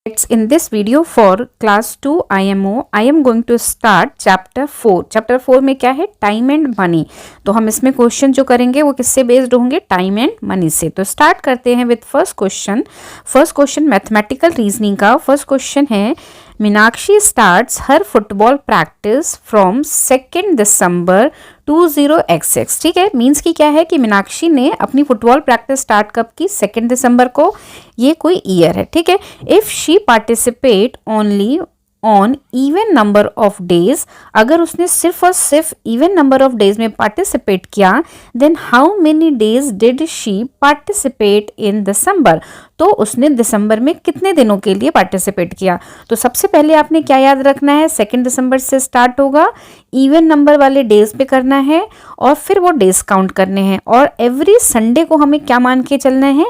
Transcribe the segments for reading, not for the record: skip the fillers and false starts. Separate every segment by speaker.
Speaker 1: In this video for class 2 IMO, I am going to start chapter 4. Chapter 4 में क्या है? Time and money. तो हम इसमें क्वेश्चन जो करेंगे वो किससे बेस्ड होंगे? टाइम एंड मनी से. तो स्टार्ट करते हैं with first question. First question mathematical reasoning का. फर्स्ट क्वेश्चन है, Meenakshi starts her football practice from 2 December 20XX. ठीक है, मीन्स की क्या है कि मीनाक्षी ने अपनी फुटबॉल प्रैक्टिस स्टार्ट कब की? 2 दिसंबर को. ये कोई ईयर है. ठीक है, if she participate only on even number of days, अगर उसने सिर्फ और सिर्फ इवन नंबर ऑफ डेज में पार्टिसिपेट किया, then how many days did she participate in December, तो उसने दिसंबर में कितने दिनों के लिए पार्टिसिपेट किया. तो सबसे पहले आपने क्या याद रखना है? 2 दिसंबर से स्टार्ट होगा, इवन नंबर वाले डेज पे करना है और फिर वो डेज काउंट करने हैं. और एवरी संडे को हमें क्या मान के चलना है?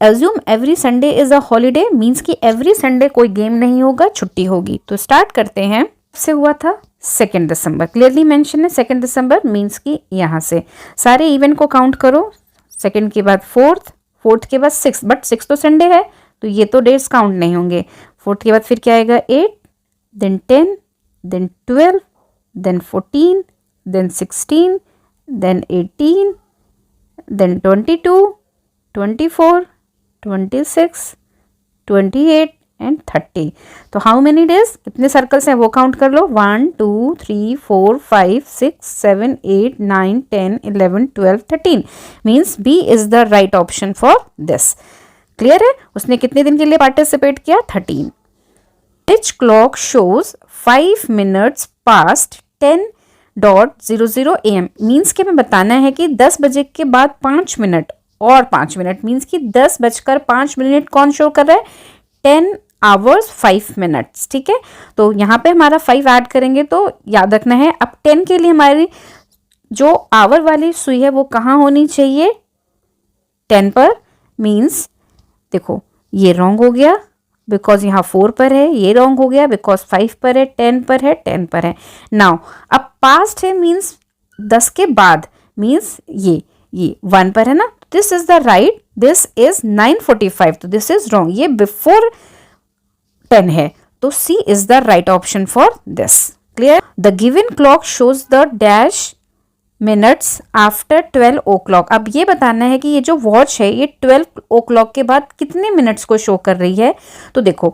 Speaker 1: Assume every Sunday is a holiday, means कि एवरी संडे कोई गेम नहीं होगा, छुट्टी होगी. तो स्टार्ट करते हैं. से हुआ था 2 दिसंबर, क्लियरली मेंशन है 2 दिसंबर, मीन्स कि यहाँ से सारे इवेंट को काउंट करो. 2 के बाद 4th के बाद 6, बट 6 तो संडे है तो ये तो डेज काउंट नहीं होंगे. 4th के बाद फिर क्या आएगा? 8, then 10, then 12, then 14, then 16, then 18, then 22, 24, 26, 28 and 30. तो हाउ मेनी डेज, कितने सर्कल्स हैं वो काउंट कर लो. 1 2 3 4 5 6 7 8 9 10 11 12 13, means B is the right option for this. Clear है? उसने कितने दिन के लिए पार्टिसिपेट किया? 13. Which clock shows 5 minutes past 10:00 AM, means के हमें बताना है कि 10 बजे के बाद 5 मिनट और 5 मिनट, मीन्स कि 10:05 कौन शो कर रहा है? 10 hours 5 minutes. ठीक है, तो यहाँ पे हमारा 5 ऐड करेंगे तो याद रखना है. अब 10 के लिए हमारी जो आवर वाली सुई है वो कहाँ होनी चाहिए? 10 पर. मीन्स देखो ये रॉन्ग हो गया बिकॉज यहाँ 4 पर है, ये रॉन्ग हो गया बिकॉज 5 पर है, 10 पर है, 10 पर है. नाउ अब पास्ट है मीन्स 10 के बाद, मीन्स ये 1 पर है ना. This is the right, this is 9:45, तो दिस इज रॉन्ग, ये बिफोर 10 है, तो C is the right option for this. Clear? The given clock shows the dash minutes after 12 o'clock. अब ये बताना है कि ये जो वॉच है ये 12 o'clock के बाद कितने मिनट्स को शो कर रही है. तो देखो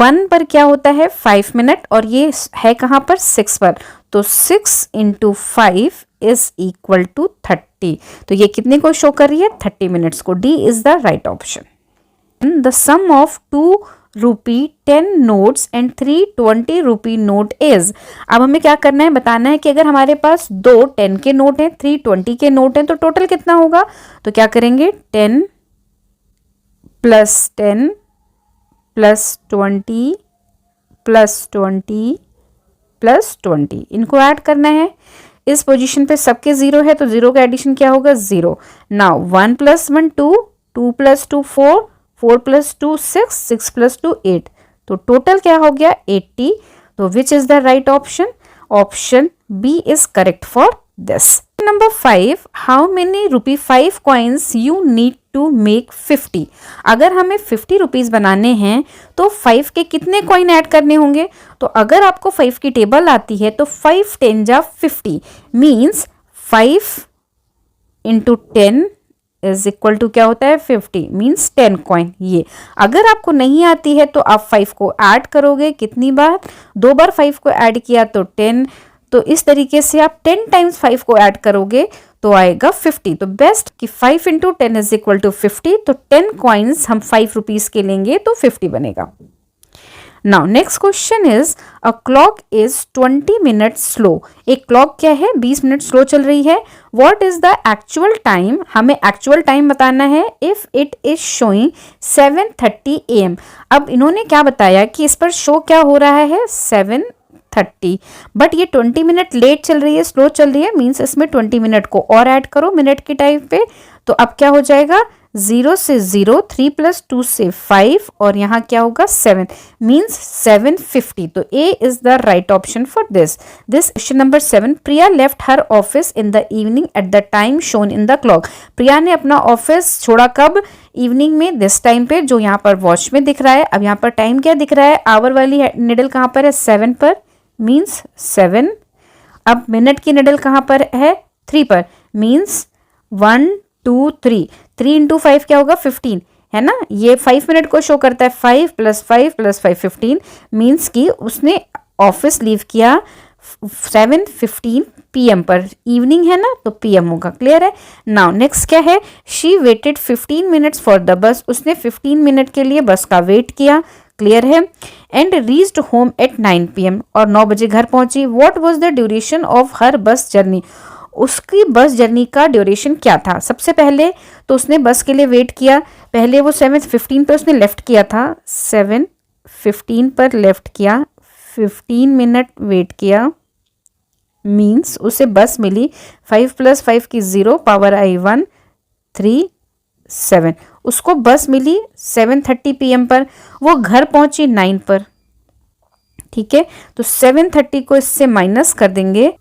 Speaker 1: 1 पर क्या होता है? 5 मिनट, और ये है कहाँ पर? 6 पर. तो 6 × 5 इज इक्वल टू 30. तो ये कितने को शो कर रही है? 30 मिनट्स को. D is the right option. The sum of 2 rupee 10 notes and 3 20 rupee note is. अब हमें क्या करना है? बताना है कि अगर हमारे पास 2 10 के नोट हैं, 3 20 के नोट हैं, तो टोटल कितना होगा? तो क्या करेंगे? 10 + 10 + 20 + 20 + 20, इनको ऐड करना है. इस पोजीशन पे सबके 0 है तो 0 का एडिशन क्या होगा? 0. नाउ 1 + 1 2, 2 + 2 4, 4 + 2 6, 6 + 2 8, तो टोटल क्या हो गया? 80. तो which is the right option? Option B is correct for this. Number 5, how many ₹5 coins you need to make 50. अगर हमें 50 रुपीज बनाने हैं तो 5 के कितने कॉइन ऐड करने होंगे? तो अगर आपको 5 की टेबल आती है तो 5 10 जा 50, मीन्स 5 × 10 इज इक्वल टू क्या होता है? 50, मीन्स 10 कॉइन. ये अगर आपको नहीं आती है तो आप 5 को ऐड करोगे. कितनी बार? 2 बार 5 को ऐड किया तो 10. तो इस तरीके से आप 10 टाइम्स 5 को ऐड करोगे तो आएगा 50. तो बेस्ट कि 5 × 10 इज इक्वल टू 50. तो 10 कॉइन्स हम 5 रुपीज के लेंगे तो 50 बनेगा. Now next question is, a clock is 20 minutes slow. एक क्लॉक क्या है? 20 मिनट स्लो चल रही है. What is the actual time? हमें एक्चुअल टाइम बताना है. If it is showing 7:30 AM. अब इन्होंने क्या बताया कि इस पर शो क्या हो रहा है? 7:30, बट ये 20 मिनट लेट चल रही है, स्लो चल रही है, मीन्स इसमें 20 मिनट को और ऐड करो मिनट के टाइम पे. तो अब क्या हो जाएगा? 0 से 0, 3 + 2 से 5 और यहाँ क्या होगा 7 मीन्स 7:50। तो A is the right option for this. Question number 7, Priya left her office in the evening at the time shown in the clock. Priya ने अपना ऑफिस छोड़ा कब? इवनिंग में, दिस टाइम पे, जो यहाँ पर वॉच में दिख रहा है। अब यहाँ पर टाइम क्या दिख रहा है? आवर वाली निडल कहाँ पर है? 7 पर, मीन्स 7। अब मिनट की निडल कहाँ पर है? 3 पर, मीन्स 1 2 3। 3 × 5 क्या होगा? 15, है ना। ये 5 मिनट को शो करता है। 5 + 5 + 5 15 मीन्स कि उसने ऑफिस लीव किया 7:15 PM पर। इवनिंग है ना, तो PM होगा। क्लियर है। नाउ नेक्स्ट क्या है? She weighted 15 minutes for the bus. उसने 15 मिनट के लिए बस का वेट किया। क्लियर है। And reached home at 9 PM और 9 बजे घर पहुंची। What was the duration of her bus journey. उसकी बस जर्नी का ड्यूरेशन क्या था? सबसे पहले तो उसने बस के लिए वेट किया। पहले वो 7:15 पर उसने लेफ्ट किया था। 7:15 पर लेफ्ट किया, 15 मिनट वेट किया, मीन्स उसे बस मिली 5 + 5 की 0 पावर आई 1 3 7। उसको बस मिली 7:30 PM पर। वो घर पहुंची 9 पर। ठीक है, तो 7:30 को इससे माइनस कर देंगे।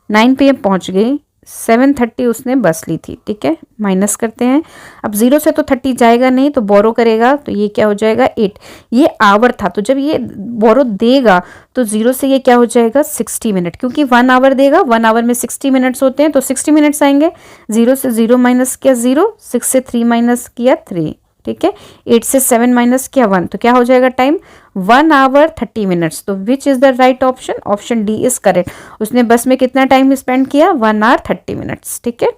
Speaker 1: 9 PM पहुंच गई, 7:30 उसने बस ली थी। ठीक है, माइनस करते हैं। अब 0 से तो 30 जाएगा नहीं, तो बोरो करेगा, तो ये क्या हो जाएगा? 8। ये आवर था, तो जब ये बोरो देगा तो 0 से ये क्या हो जाएगा? 60 मिनट, क्योंकि 1 आवर देगा। 1 आवर में 60 मिनट्स होते हैं, तो 60 मिनट्स आएंगे। 0 से 0 माइनस किया 0, 6 से 3 माइनस किया 3। ठीक है, 8 से 7 माइनस किया 1, तो क्या हो जाएगा टाइम? 1 our 30 minutes. तो which is the right option? Option D is correct. उसने बस में कितना टाइम स्पेंड किया? 1 आवर 30 मिनट्स। ठीक है।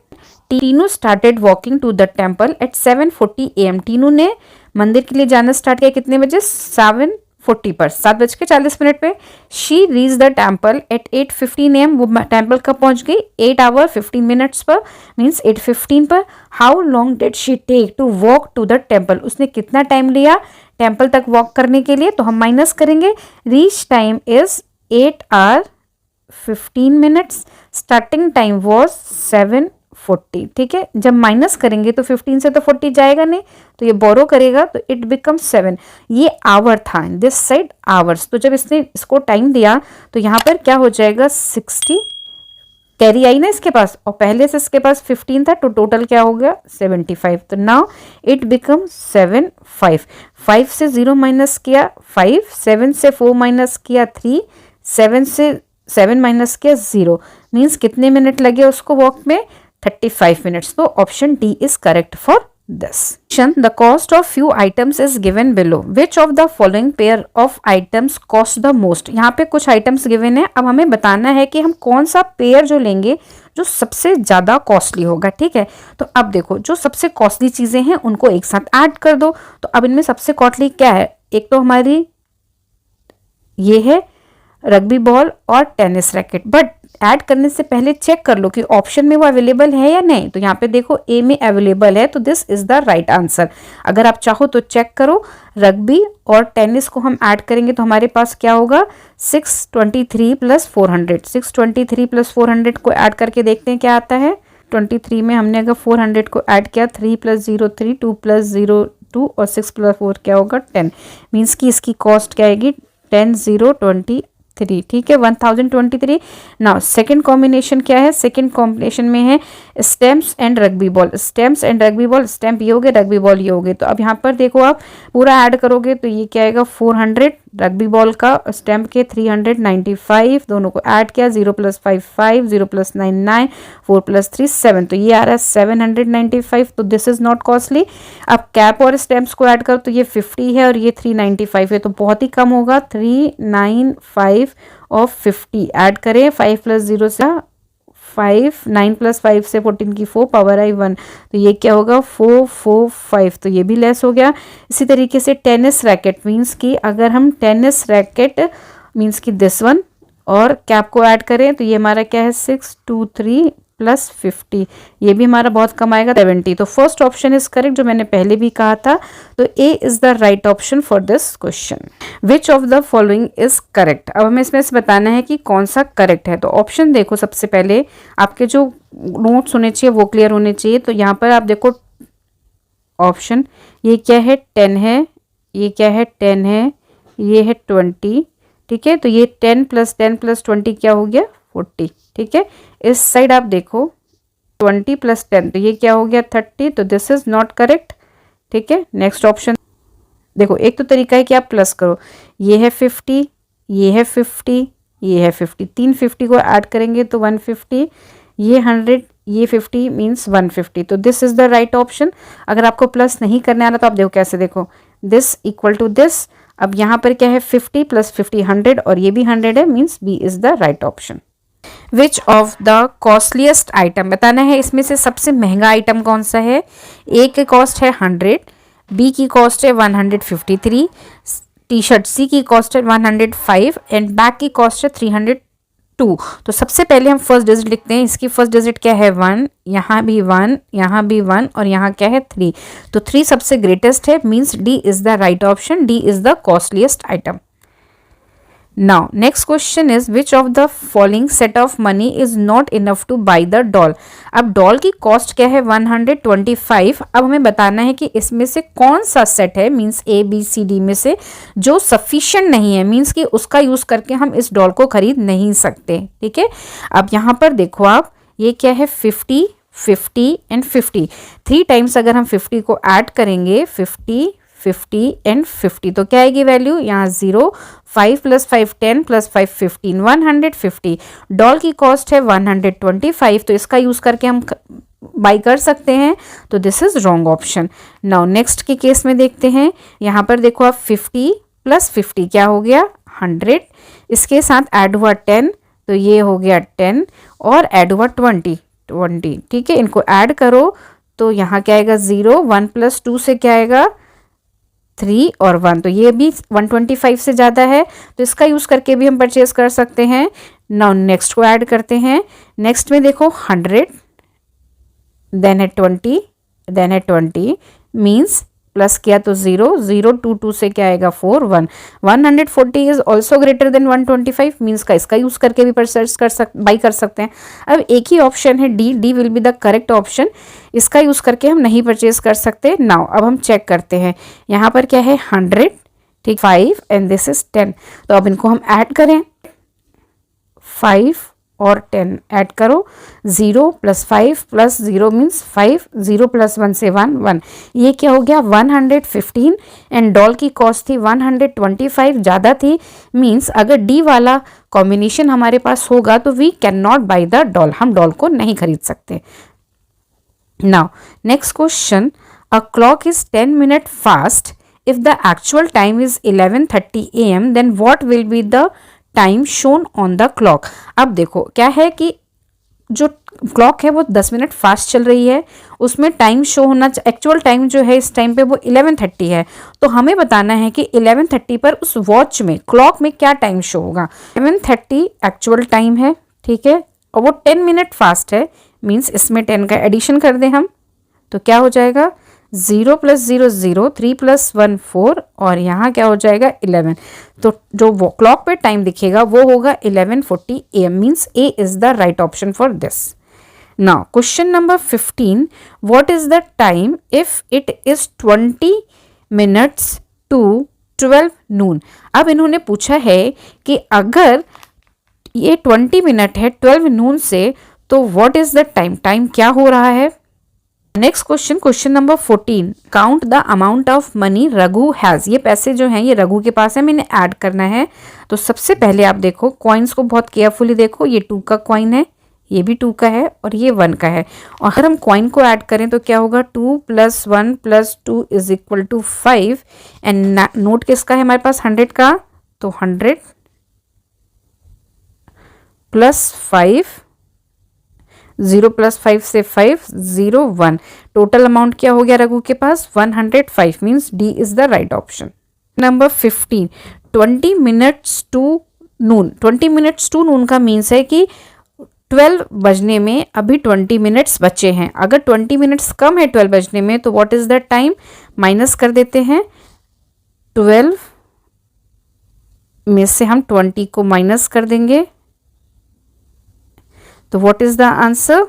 Speaker 1: Tinu started walking to the temple at 7:40 AM। Tinu ने मंदिर के लिए जाना स्टार्ट किया कितने बजे? 7:40 पर, 7:40 पे। She reach the temple eight 8:15 AM। वो टेम्पल कब पहुंच गई? 8 आवर 15 मिनट्स पर, मीन्स 8:15 पर। How long did she take to walk to the temple. उसने कितना टाइम लिया टेम्पल तक वॉक करने के लिए? तो हम माइनस करेंगे। Reach time is 8 hour 15 minutes. Starting time was 7:40। ठीक है, जब माइनस करेंगे तो 15 से तो 40 जाएगा नहीं, तो ये बोरो करेगा, तो इट बिकम 7। ये आवर था, दिस साइड आवर्स। तो जब इसने इसको टाइम दिया तो यहाँ पर क्या हो जाएगा? 60 कैरी आई ना इसके पास, और पहले से इसके पास 15 था, तो टोटल क्या हो गया? 75। तो नाउ इट बिकम 7 5। 5 से 0 माइनस किया 5, 7 से 4 माइनस किया 3, 7 से 7 माइनस किया 0, मीन्स कितने मिनट लगे उसको वॉक में? 35 मिनट्स। तो option D is correct for this. The cost of few items is given below. Which of the following pair of items cost the most? यहाँ पे कुछ items given है। अब हमें बताना है कि हम कौन सा पेयर जो लेंगे जो सबसे ज्यादा कॉस्टली होगा। ठीक है, तो अब देखो, जो सबसे कॉस्टली चीजें हैं उनको एक साथ ऐड कर दो। तो अब इनमें सबसे कॉस्टली क्या है? एक तो हमारी ये है रग्बी बॉल और टेनिस रैकेट। बट ऐड करने से पहले चेक कर लो कि ऑप्शन में वो अवेलेबल है या नहीं। तो यहाँ पे देखो ए में अवेलेबल है, तो this is the right answer. अगर आप चाहो तो चेक करो। रग्बी और टेनिस को हम ऐड करेंगे तो हमारे पास क्या होगा? 623 + 400। 623 + 400 को ऐड करके देखते हैं क्या आता है। 23 में हमने अगर 400 को ऐड किया, 3 + 0 3, 2 + 0 2 और 6 + 4 क्या होगा? 10। मीन्स की इसकी कॉस्ट क्या आएगी? 10 0 23। ठीक है, 1023। नाउ सेकंड कॉम्बिनेशन क्या है? सेकंड कॉम्बिनेशन में है stamps and rugby ball. Stamps and rugby ball, stamp ये हो गए, रग्बी बॉल ये हो गए। तो अब यहाँ पर देखो, आप पूरा ऐड करोगे तो ये क्या आएगा? 400 रग्बी बॉल का, स्टैम्प के 395, दोनों को ऐड किया, 0 + 5 5, 0 + 9 9, 4 + 3 7, तो ये आ रहा है 795। तो दिस इज नॉट कॉस्टली। अब कैप और स्टैम्प्स को ऐड करो तो ये 50 है और ये 395 है, तो बहुत ही कम होगा। 395 और 50 ऐड करें, 5 + 0 से 5, 9 + 5 से 14 की 4 पावर आई 1, तो ये क्या होगा? 445, तो ये भी लेस हो गया। इसी तरीके से टेनिस रैकेट, मीन्स कि अगर हम टेनिस रैकेट मीन्स कि दिस वन और कैप को ऐड करें तो ये हमारा क्या है? 623 + 50, ये भी हमारा बहुत कम आएगा, 70। तो फर्स्ट ऑप्शन इज करेक्ट, जो मैंने पहले भी कहा था। तो A is the right option for this question. Which of the following is correct? अब हमें इसमें से बताना है कि कौन सा करेक्ट है। तो ऑप्शन देखो, सबसे पहले आपके जो नोट्स होने चाहिए वो क्लियर होने चाहिए। तो यहाँ पर आप देखो ऑप्शन। ये क्या है 10 है, ये क्या है 10 है, ये है 20, ठीक है। तो ये 10 + 10 + 20 क्या हो गया 40, ठीक है। इस साइड आप देखो 20 + 10 तो ये क्या हो गया 30, तो दिस इज नॉट करेक्ट, ठीक है। नेक्स्ट ऑप्शन देखो, एक तो तरीका है कि आप प्लस करो, ये है 50, ये है 50, ये है 50, तीन 50 को ऐड करेंगे तो 150, ये 100, ये 50 मीन्स 150, तो this is the right option. अगर आपको प्लस नहीं करने आ रहा तो आप देखो कैसे, देखो दिस इक्वल टू दिस। अब यहाँ पर क्या है 50 + 50 100 और ये भी 100 है, means B is the right option. Which of the costliest item, बताना है इसमें से सबसे महंगा आइटम कौन सा है। ए की कॉस्ट है 100, बी की कॉस्ट है 153, टी शर्ट सी की कॉस्ट है 105 एंड बैग की कॉस्ट है 302। तो सबसे पहले हम फर्स्ट डिजिट लिखते हैं। इसकी फर्स्ट डिजिट क्या है 1, यहाँ भी 1, यहाँ भी 1 और यहाँ क्या है 3। तो 3 सबसे ग्रेटेस्ट है, means D is the right option, D is the costliest item. Now next question is which of the following set of money is not enough to buy the doll। अब डॉल की cost क्या है 125। अब हमें बताना है कि इसमें से कौन सा सेट है, means A B C D में से जो सफिशिएंट नहीं है, मीन्स कि उसका यूज करके हम इस डॉल को खरीद नहीं सकते, ठीक है। अब यहाँ पर देखो आप, ये क्या है 50 50 एंड 50, 3 टाइम्स अगर हम 50 को ऐड करेंगे 50 50 एंड 50 तो क्या आएगी वैल्यू यहाँ 0, 5 + 5 10 + 5 15 150। डॉल की कॉस्ट है 125, तो इसका यूज करके हम बाई कर सकते हैं, तो this is wrong option. Now next के केस में देखते हैं। यहाँ पर देखो आप 50 + 50 क्या हो गया 100, इसके साथ ऐड हुआ 10 तो ये हो गया 10 और ऐड हुआ 20, ठीक है। इनको ऐड करो तो यहाँ क्या आएगा 0, 1 + 2 से क्या आएगा 3 और 1, तो ये भी 125 से ज़्यादा है, तो इसका यूज़ करके भी हम परचेज कर सकते हैं। नाउ नेक्स्ट को ऐड करते हैं। नेक्स्ट में देखो 100 देन है 20 देन है 20 मीन्स प्लस किया तो 0, 0 2 2 से क्या आएगा 4 1, 140 is also greater than 125 means का इसका यूज करके भी परचेज बाई कर सकते हैं। अब एक ही ऑप्शन है D, D will be the correct option, इसका यूज करके हम नहीं परचेज कर सकते। नाउ अब हम चेक करते हैं, यहाँ पर क्या है 100, ठीक 5 एंड दिस इज 10, तो अब इनको हम ऐड करें 5 और 10 ऐड करो, 0 + 5 + 0 मीन्स 5, 0 + 1 से 1 1, ये क्या हो गया 115 एंड डॉल की कॉस्ट थी 125, ज़्यादा थी, मीन्स अगर डी वाला कॉम्बिनेशन हमारे पास होगा तो we can not buy the doll, हम डॉल को नहीं खरीद सकते। Now next question, a clock is 10 minute fast if the actual time is 11:30 AM then what will be the time shown on the clock. अब देखो क्या है कि जो क्लॉक है वो 10 मिनट फास्ट चल रही है, उसमें टाइम शो होना, एक्चुअल टाइम जो है इस टाइम पे वो 11:30 है, तो हमें बताना है कि 11:30 पर उस वॉच में क्लॉक में क्या टाइम शो होगा। 11:30 एक्चुअल टाइम है, ठीक है, और वो 10 मिनट फास्ट है, मीन्स इसमें 10 का एडिशन कर दें हम तो क्या हो जाएगा 0 + 0 0, 3 + 1 4 और यहाँ क्या हो जाएगा 11, तो जो वो क्लॉक पे टाइम दिखेगा वो होगा 11:40 AM means A is the right option for this. Now question number 15, what is the time if it is 20 minutes to 12 noon. अब इन्होंने पूछा है कि अगर ये 20 मिनट है 12 नून से, तो what is the time, time क्या हो रहा है। Next question, question number 14, count the amount of money Raghu has. ये पैसे जो हैं ये रघु के पास है, मैंने ऐड करना है। तो सबसे पहले आप देखो कॉइन्स को बहुत केयरफुली देखो, ये 2 का कॉइन है, ये भी 2 का है और ये 1 का है, और अगर हम कॉइन को ऐड करें तो क्या होगा 2 + 1 + 2 = 5 एंड नोट किसका है हमारे पास 100 का, तो 100 + 5, 0 + 5 से 5 0 1, टोटल अमाउंट क्या हो गया रघु के पास 105 means D is the right option. Number 15, 20 minutes to noon. 20 minutes to noon का मीन्स है कि 12 बजने में अभी 20 मिनट्स बचे हैं। अगर 20 मिनट्स कम है 12 बजने में तो what is the time, minus कर देते हैं, 12 में से हम 20 को माइनस कर देंगे, तो व्हाट इज द आंसर,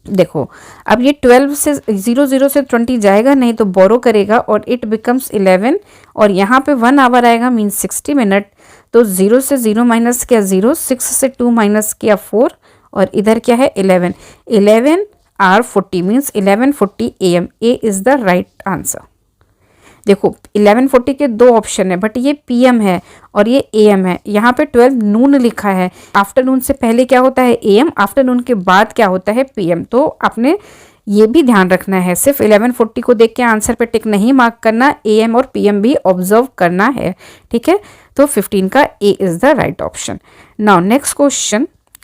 Speaker 1: देखो अब ये 12 से 0 से 20 जाएगा नहीं तो बोरो करेगा और इट बिकम्स 11 और यहाँ पे 1 आवर आएगा मीन्स 60 मिनट। तो 0 से 0 माइनस किया 0, 6 से 2 माइनस किया 4 और इधर क्या है 11, 11 आर 40 means 11:40 AM। A is the right answer. देखो 11:40 के दो ऑप्शन है बट ये PM है और ये AM है। यहाँ पे 12 नून लिखा है, आफ्टरनून से पहले क्या होता है AM, आफ्टरनून के बाद क्या होता है PM। तो आपने ये भी ध्यान रखना है, सिर्फ 11:40 को देख के आंसर पे टिक नहीं मार्क करना, AM और PM भी ऑब्जर्व करना है, ठीक है। तो 15 का A is the right option. Now next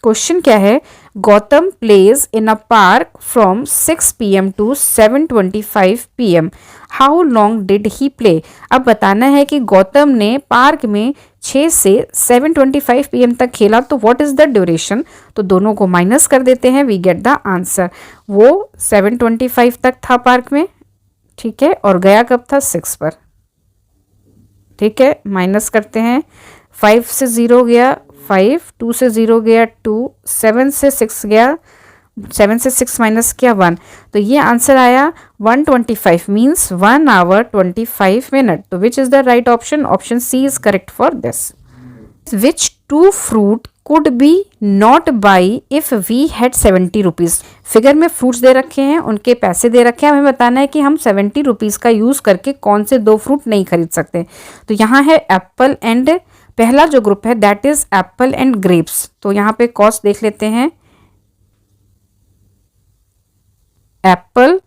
Speaker 1: question क्या है, Gautam plays in a park from 6 PM to 7:25 PM। How long did he play. अब बताना है कि गौतम ने पार्क में 6 से 7:25 PM तक खेला, तो व्हाट इज़ द ड्यूरेशन। तो दोनों को माइनस कर देते हैं, वी गेट द आंसर। वो 7:25 तक था पार्क में, ठीक है, और गया कब था 6 पर, ठीक है। माइनस करते हैं, 5 से 0 गया 5, 2 से 0 गया 2, 7 से 6 गया, 7 से 6 माइनस किया 1, तो ये आंसर आया 1:25 मीन्स 1 आवर 25 मिनट। तो which is the right option, option C is correct for this. Which 2 fruit could be not buy if we had 70 rupees. Figure में फ्रूट्स दे रखे हैं, उनके पैसे दे रखे हैं, हमें बताना है कि हम 70 रुपीज़ का यूज़ करके कौन से 2 फ्रूट नहीं खरीद सकते। तो यहाँ है एप्पल एंड, पहला जो ग्रुप है that is Apple and grapes. तो यहाँ पे कॉस्ट देख लेते हैं, एप्पल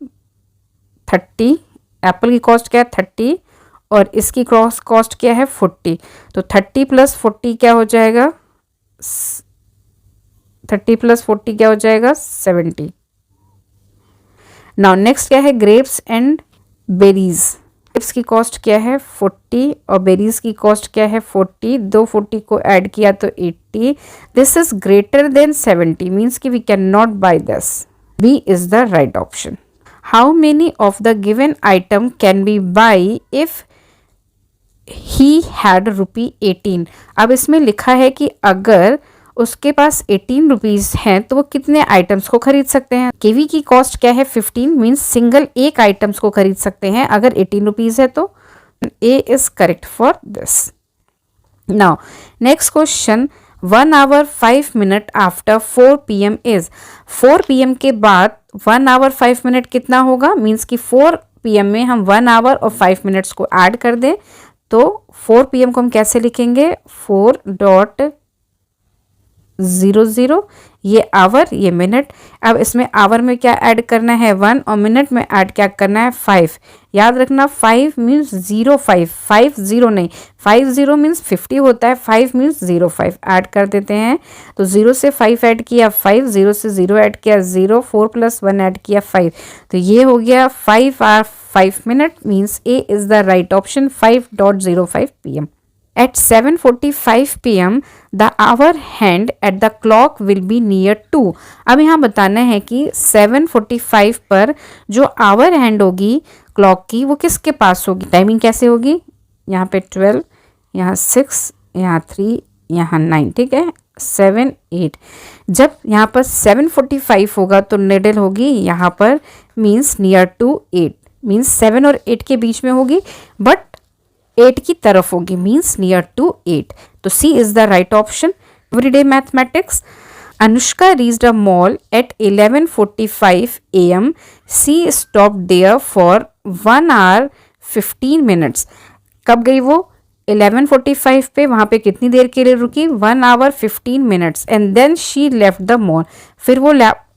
Speaker 1: 30, एप्पल की कॉस्ट क्या है 30 और इसकी कॉस्ट क्या है 40। तो 30 प्लस 40 क्या हो जाएगा, 30 प्लस 40 क्या हो जाएगा 70। नाउ नेक्स्ट क्या है, ग्रेप्स एंड बेरीज। ग्रेप्स की कॉस्ट क्या है 40 और बेरीज की कॉस्ट क्या है 40, दो 40 को ऐड किया तो 80। This is greater than 70 means कि we can not buy this. B is the right option. How many of the given item can be buy if he had ₹18। अब इसमें लिखा है कि अगर उसके पास 18 रुपीज़ हैं तो वो कितने आइटम्स को खरीद सकते हैं। कीवी की कॉस्ट क्या है 15 मीन्स सिंगल एक आइटम्स को खरीद सकते हैं अगर 18 रुपीज़ है। तो A is correct for this. Now next question, 1 hour 5 minute after 4 PM is. 4 PM के बाद 1 आवर 5 मिनट कितना होगा, मीन्स कि 4 PM में हम 1 आवर और 5 मिनट्स को ऐड कर दें तो 4 PM को हम कैसे लिखेंगे, 4.00, ये आवर ये मिनट। अब इसमें आवर में क्या ऐड करना है 1 और मिनट में ऐड क्या करना है 5। याद रखना 5 मीन्स 05, 50 नहीं, 50 मीन्स 50 होता है, 5 मीन्स 05 ऐड कर देते हैं। तो 0 से 5 ऐड किया 5, 0 से 0 ऐड किया 0, 4 + 1 ऐड किया 5। तो ये हो गया 5 hour 5 minute means A is the right option, 5.05 PM। At 7:45 PM, the hour hand at the clock will be near 2। अब यहाँ बताना है कि 7:45 पर जो आवर हैंड होगी क्लॉक की वो किसके पास होगी, टाइमिंग कैसे होगी, यहाँ पे 12, यहाँ 6, यहाँ 3, यहाँ 9, ठीक है, 7, 8। जब यहाँ पर 7:45 होगा तो निडल होगी यहाँ पर मीन्स नियर टू 8, मीन्स 7 और 8 के बीच में होगी बट 8 की तरफ होगी मीन्स नियर टू 8। तो C is the right option. Everyday mathematics, Anushka reached a mall at 11:45 AM। She stopped there for 1 hour 15 minutes। कब गई वो 11:45 पे, वहाँ पे कितनी देर के लिए रुकी 1 hour 15 minutes and then she left the mall. फिर वो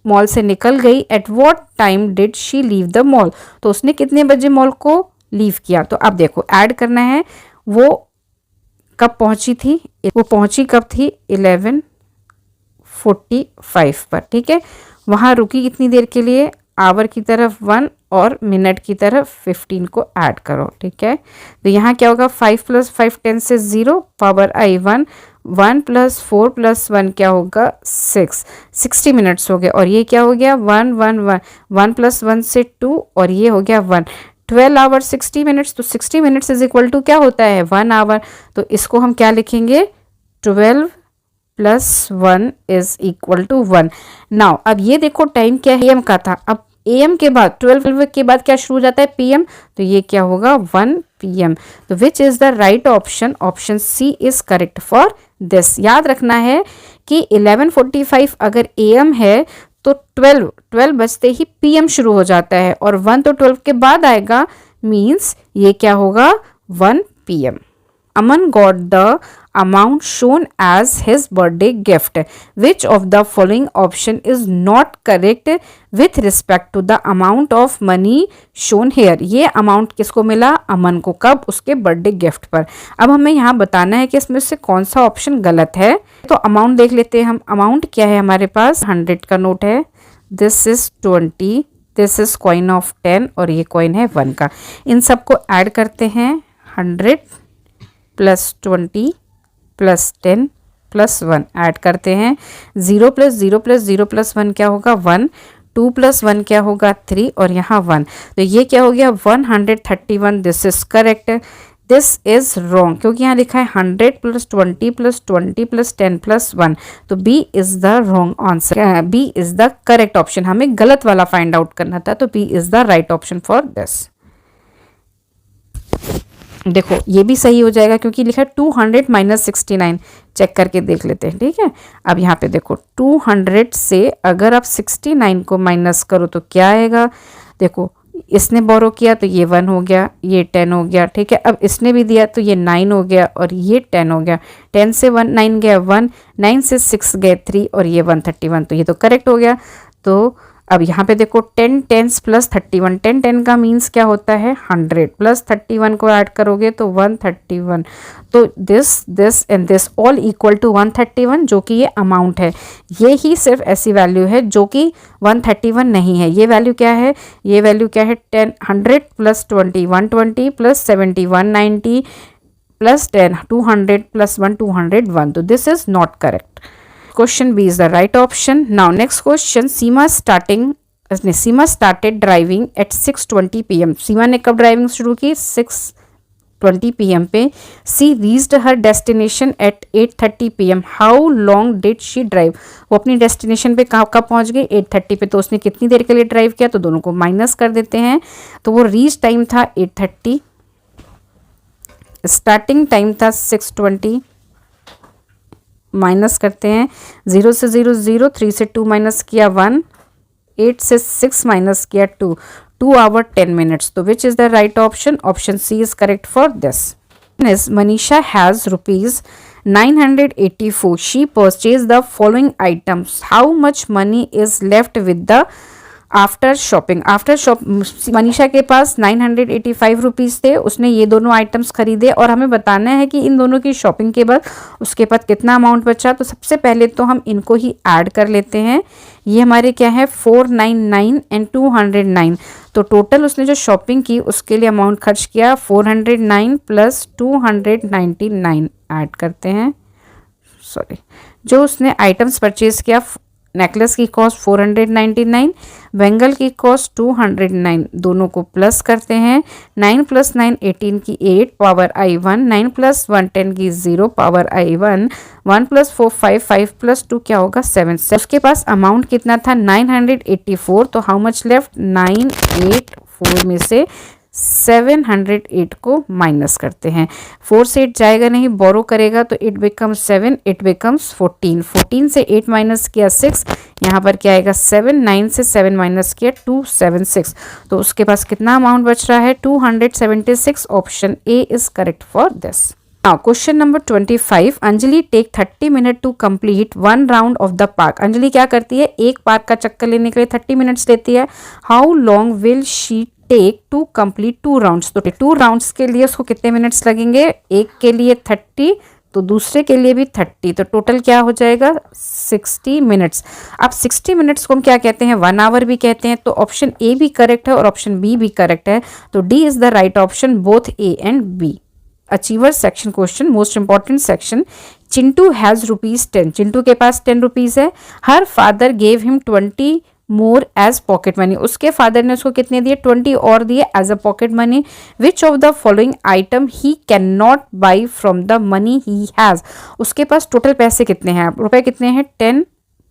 Speaker 1: मॉल से निकल गई। At what time did she leave the mall. तो उसने कितने बजे मॉल को लीव किया। तो अब देखो ऐड करना है, वो कब पहुंची थी, वो पहुंची कब थी 11:45 पर, ठीक है। वहाँ रुकी कितनी देर के लिए, आवर की तरफ 1 और मिनट की तरफ 15 को ऐड करो, ठीक है। तो यहाँ क्या होगा 5 + 5 10 से 0 पावर आई 1, 1 + 4 + 1 क्या होगा 6, 60 मिनट्स हो गए। और ये क्या हो गया 1 1 1, 1 + 1 से 2 और ये हो गया 1, 12 आवर 60 मिनट्स। तो 60 मिनट्स इज इक्वल टू क्या होता है 1 आवर। तो इसको हम क्या लिखेंगे 12 plus 1 is equal to 1। Now अब ये देखो टाइम क्या है, एम का था, अब एम के बाद 12 के बाद क्या शुरू हो जाता है, पीएम, तो ये क्या होगा 1 पीएम। तो which is the right option, option C is correct for this. याद रखना है कि 11:45 अगर एएम है तो 12 बजते ही पीएम शुरू हो जाता है, और 1 तो 12 के बाद आएगा, मीन्स ये क्या होगा 1 PM. Aman got the amount shown as his birthday gift. Which of the following option is not correct with respect to the amount of money shown here? ये अमाउंट किसको मिला, अमन को, कब, उसके बर्थडे गिफ्ट पर। अब हमें यहाँ बताना है कि इसमें से कौन सा ऑप्शन गलत है। तो अमाउंट देख लेते हैं हम। अमाउंट क्या है हमारे पास, 100 का नोट है, this is 20, this is coin of 10 और ये कॉइन है 1 का। इन सबको ऐड करते हैं, 100 प्लस 20 प्लस 10 प्लस 1 ऐड करते हैं, 0 प्लस 0 प्लस 0 प्लस 1 क्या होगा 1, 2 प्लस 1 क्या होगा 3 और यहाँ 1, तो ये क्या हो गया 131। This is correct. This is wrong क्योंकि यहाँ लिखा है 100 प्लस 20 प्लस 20 प्लस 10 प्लस 1, तो B is the wrong answer, B is the correct option. हमें गलत वाला फाइंड आउट करना था, तो B is the right option for this. देखो ये भी सही हो जाएगा क्योंकि लिखा है 200 माइनस 69, चेक करके देख लेते हैं, ठीक है। अब यहाँ पे देखो 200 से अगर आप 69 को माइनस करो तो क्या आएगा, देखो इसने बोरो किया तो ये 1 हो गया, ये 10 हो गया, ठीक है। अब इसने भी दिया तो ये 9 हो गया और ये 10 हो गया, 10 से 1 9 गया 1, 9 से 6 गए 3 और ये 131, तो ये तो करेक्ट हो गया। तो अब यहाँ पे देखो 10 10 प्लस 31, 10 10 का मीन्स क्या होता है 100, प्लस 31 को ऐड करोगे तो 131, तो this and this all equal to 131, जो कि ये अमाउंट है। ये ही सिर्फ ऐसी वैल्यू है जो कि 131 नहीं है। ये वैल्यू क्या है, ये वैल्यू क्या है 100 प्लस 20 120 प्लस 70 190 प्लस 10 200 प्लस 1 201, तो this is not correct. Question B is the right option. Now next question, Seema started driving at 6:20 p.m. सीमा ने कब ड्राइविंग शुरू की, 6:20 p.m. पे। She reached her destination at 8:30 p.m. How long did she drive? वो अपनी destination पे कब पहुंच गई, 8:30 पे, तो उसने कितनी देर के लिए ड्राइव किया, तो दोनों को माइनस कर देते हैं। तो वो रीच टाइम था 8:30, स्टार्टिंग टाइम था 6:20, माइनस करते हैं, 0 से 0 0, 3 से 2 माइनस किया 1, 8 से 6 माइनस किया 2, 2 आवर 10 मिनट्स। तो which is the right option, option C is correct for this. Manisha has rupees 984, she purchase the following items, how much money is left with the after shopping. After shop Manisha के पास 985 rupees थे, उसने ये दोनों items खरीदे और हमें बताना है कि इन दोनों की शॉपिंग के बाद उसके पास कितना अमाउंट बचा। तो सबसे पहले तो हम इनको ही ऐड कर लेते हैं। ये हमारे क्या है 499 एंड 209, तो टोटल उसने जो शॉपिंग की उसके लिए अमाउंट खर्च किया 409 प्लस 299 ऐड करते हैं, सॉरी, जो उसने आइटम्स परचेज किया, नेकलेस की कॉस्ट 499, बैंगल की कॉस्ट 209, दोनों को प्लस करते हैं। 9 प्लस 9 18 की 8 पावर आई 1, 9 प्लस 1 10 की 0 पावर आई 1, 1 प्लस 4 5, 5 प्लस 2 क्या होगा 7। उसके पास अमाउंट कितना था 984, तो हाउ मच लेफ्ट, 984 में से 708 को माइनस करते हैं। 4 से 8 जाएगा नहीं, बोरो करेगा तो 8 बिकम्स 7, 8 बिकम्स 14, 14 से 8 माइनस किया 6, यहाँ पर क्या आएगा 7, 9 से 7 माइनस किया 276, तो उसके पास कितना अमाउंट बच रहा है 276। Option A is correct for this. Now question number 25, Anjali take 30 minute to complete 1 round of the park. Anjali क्या करती है, एक पार्क का चक्कर लेने के लिए 30 मिनट्स लेती है। How long will she take to complete 2 rounds, तो 2 राउंड्स के लिए उसको कितने मिनट्स लगेंगे, एक के लिए 30 तो दूसरे के लिए भी 30, तो टोटल क्या हो जाएगा 60 मिनट्स। अब 60 मिनट्स को हम क्या कहते हैं 1 आवर भी कहते हैं, तो ऑप्शन ए भी करेक्ट है और ऑप्शन बी भी करेक्ट है, तो D is the right option, both A and B. Achiever section question, most important section. Chintu has ₹10, Chintu के पास 10 रुपीज़ है। हर father gave him 20 more as pocket money, उसके फादर ने उसको कितने दिए 20 और दिए as a pocket money. Which of the following item he can not buy from the money he has, उसके पास टोटल पैसे कितने हैं, रुपए कितने हैं 10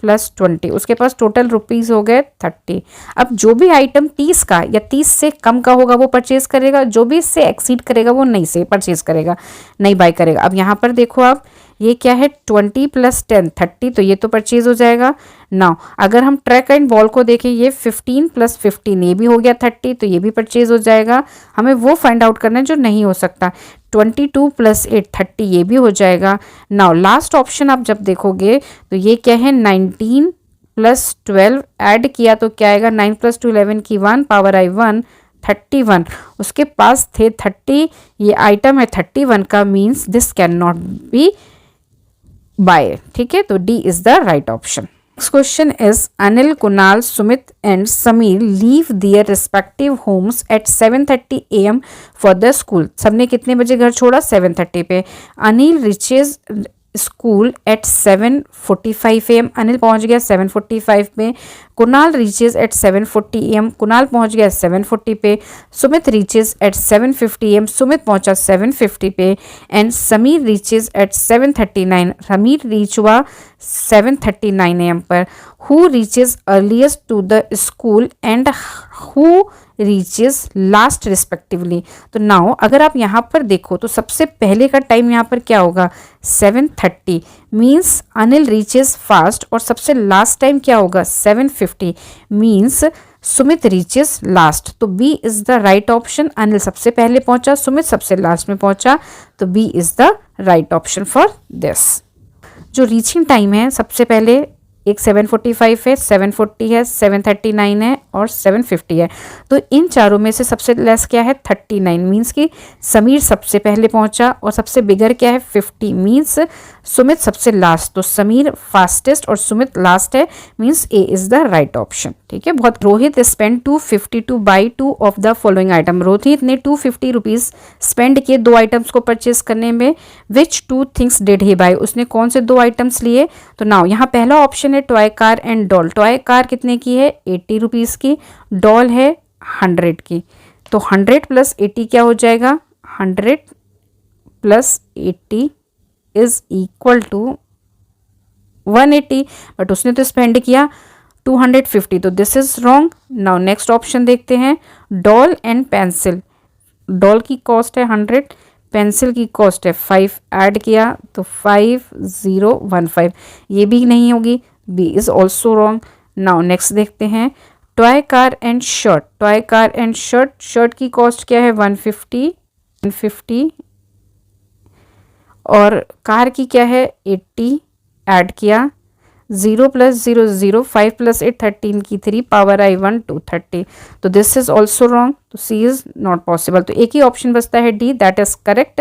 Speaker 1: प्लस 20, उसके पास टोटल रुपीज हो गए 30। अब जो भी आइटम 30 का या 30 से कम का होगा वो परचेज करेगा, जो भी इससे एक्सीड करेगा वो नहीं से परचेज करेगा, नहीं बाय करेगा। अब यहाँ पर देखो आप ये क्या है 20 प्लस 10 30, तो ये तो परचेज हो जाएगा। नाउ अगर हम ट्रैक एंड बॉल को देखें ये 15 प्लस 15 ये भी हो गया 30, तो ये भी परचेज हो जाएगा। हमें वो फाइंड आउट करना है जो नहीं हो सकता। 22 प्लस 8 30 ये भी हो जाएगा। नाउ लास्ट ऑप्शन आप जब देखोगे तो ये क्या है 19 प्लस 12 ऐड किया तो क्या आएगा 9 प्लस 2 11 की 1 पावर आई 1 31, उसके पास थे 30, ये आइटम है 31 का, means this can not be buy. ठीक है, तो D is the right option. Next question is Anil, Kunal, Sumit and Sameer leave their respective homes at 7:30 AM for the school. सबने कितने बजे घर छोड़ा 7:30 पे। Anil reaches school at 7:45 AM, Anil पहुंच गया 7:45 पे। Kunal reaches at 7:40 AM, Kunal पहुंच गया 7:40 पे। Sumit reaches at 7:50 AM, Sumit पहुंचा 7:50 पे। And Sameer reaches at 7:39, Sameer reach हुआ 7:39 AM पर। Who reaches earliest to the school and who reaches last respectively. तो नाउ अगर आप यहाँ पर देखो तो सबसे पहले का टाइम यहाँ पर क्या होगा 7:30, मीन्स अनिल रीचेज फास्ट, और सबसे लास्ट टाइम क्या होगा 7:50, मीन्स सुमित रीचेज लास्ट। तो B is the right option. Anil सबसे पहले पहुंचा, सुमित सबसे लास्ट में पहुंचा, तो B is the right option for this. जो रीचिंग टाइम है सबसे पहले एक 7:45 है, 7:40 है, 7:39 है और 7:50 है। तो इन चारों में से सबसे लेस क्या है 39, मीन्स कि समीर सबसे पहले पहुंचा, और सबसे बिगर क्या है 50, मीन्स सुमित सबसे लास्ट। तो समीर फास्टेस्ट और सुमित लास्ट है, means A is the right option. ठीक है, बहुत। Rohit spend 250 two by 2 of the following item, Rohit ने 250 रुपीज स्पेंड किए 2 आइटम्स को परचेज करने में। विच 2 थिंग्स डिड ही बाई, उसने कौन से 2 आइटम्स लिए। तो नाउ यहाँ पहला ऑप्शन है toy car and doll. Toy car कितने की है 80 रुपीज़ की, डॉल है 100 की। तो 100 प्लस 80 क्या हो जाएगा 100 plus 80 is equal to 180, but उसने तो स्पेंड किया 250, तो this is wrong. Now next option देखते हैं डॉल एंड पेंसिल। डॉल की कॉस्ट है 100, पेंसिल की कॉस्ट है 5, ऐड किया तो 5015, ये भी नहीं होगी, B is also wrong. Now next देखते हैं toy car and shirt. Toy car and shirt, shirt की कॉस्ट क्या है 150 और कार की क्या है 80, ऐड किया 0 प्लस 0 0, 5 प्लस 8 13 की 3 पावर आई 1 230, तो दिस इज ऑल्सो रॉन्ग। तो सी इज नॉट पॉसिबल। तो एक ही ऑप्शन बचता है D, that is correct,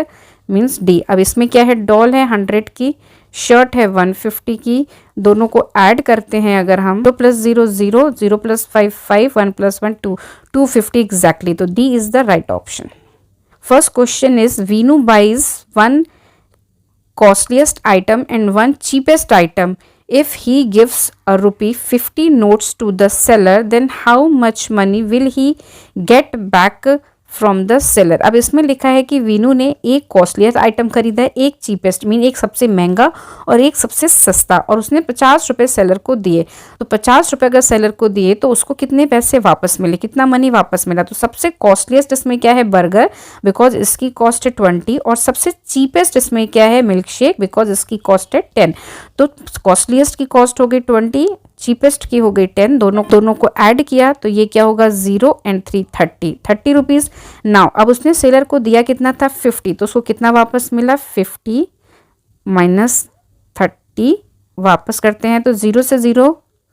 Speaker 1: means D. अब इसमें क्या है डॉल है 100 की, शर्ट है 150 की, दोनों को ऐड करते हैं अगर हम 2 प्लस 0 0, 0 प्लस 5 5, 1 प्लस 1 2, 250 एग्जैक्टली। तो D is the right option. First question is Veenu buys 1 costliest item and 1 cheapest item. If he gives a ₹50 notes to the seller, then how much money will he get back from the seller. अब इसमें लिखा है कि वीनू ने एक costlier item खरीदा है, एक चीपेस्ट मीन एक सबसे महंगा और एक सबसे सस्ता, और उसने 50 रुपये सेलर को दिए। तो 50 रुपये अगर सेलर को दिए तो उसको कितने पैसे वापस मिले, कितना मनी वापस मिला। तो सबसे कॉस्टलिएस्ट इसमें क्या है बर्गर, बिकॉज इसकी कॉस्ट है 20, और सबसे चीपेस्ट इसमें क्या है मिल्क शेक, बिकॉज इसकी कॉस्ट है 10। तो कॉस्टलिएस्ट की कॉस्ट हो गई 20, चीपेस्ट की हो गई 10, दोनों को ऐड किया तो ये क्या होगा 0 एंड 3 30 रुपीज़। नाउ अब उसने सेलर को दिया कितना था 50, तो उसको कितना वापस मिला 50 माइनस 30 वापस करते हैं तो 0 से 0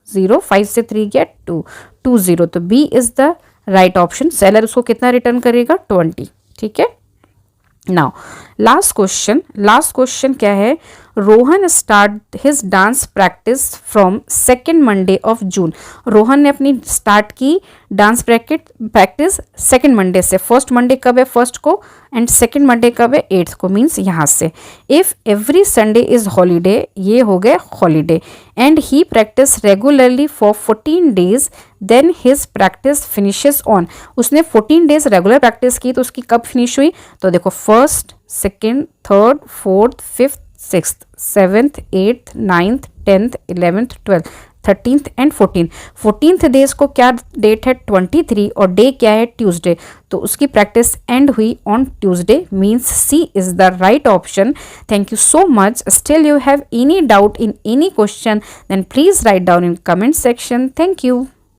Speaker 1: 0, 5 से 3 गया 2 20, तो B is the right option. Seller उसको कितना रिटर्न करेगा 20। ठीक है, नाउ लास्ट क्वेश्चन क्या है, Rohan start his dance practice from second Monday of June. Rohan ने अपनी स्टार्ट की डांस प्रैक्टिस सेकेंड मंडे से। फर्स्ट मंडे कब है, फर्स्ट को, एंड सेकेंड मंडे कब है, 8th को, मीन्स यहाँ से। If every Sunday is holiday, ये हो गए holiday, and he practice regularly for 14 days, then his practice finishes on. उसने 14 days रेगुलर प्रैक्टिस की तो उसकी कब फिनिश हुई, तो देखो 1st, 2nd, 3rd, 4th, 5th, 6th, 7th, 8th, 9th, 10th, 11th, 12th, 13th and 14th days को क्या डेट है, 23, और डे क्या है, ट्यूसडे, तो उसकी प्रैक्टिस एंड हुई on Tuesday, means C is the right option. Thank you so much. Still you have any doubt in any question, then please write down in comment section. Thank you.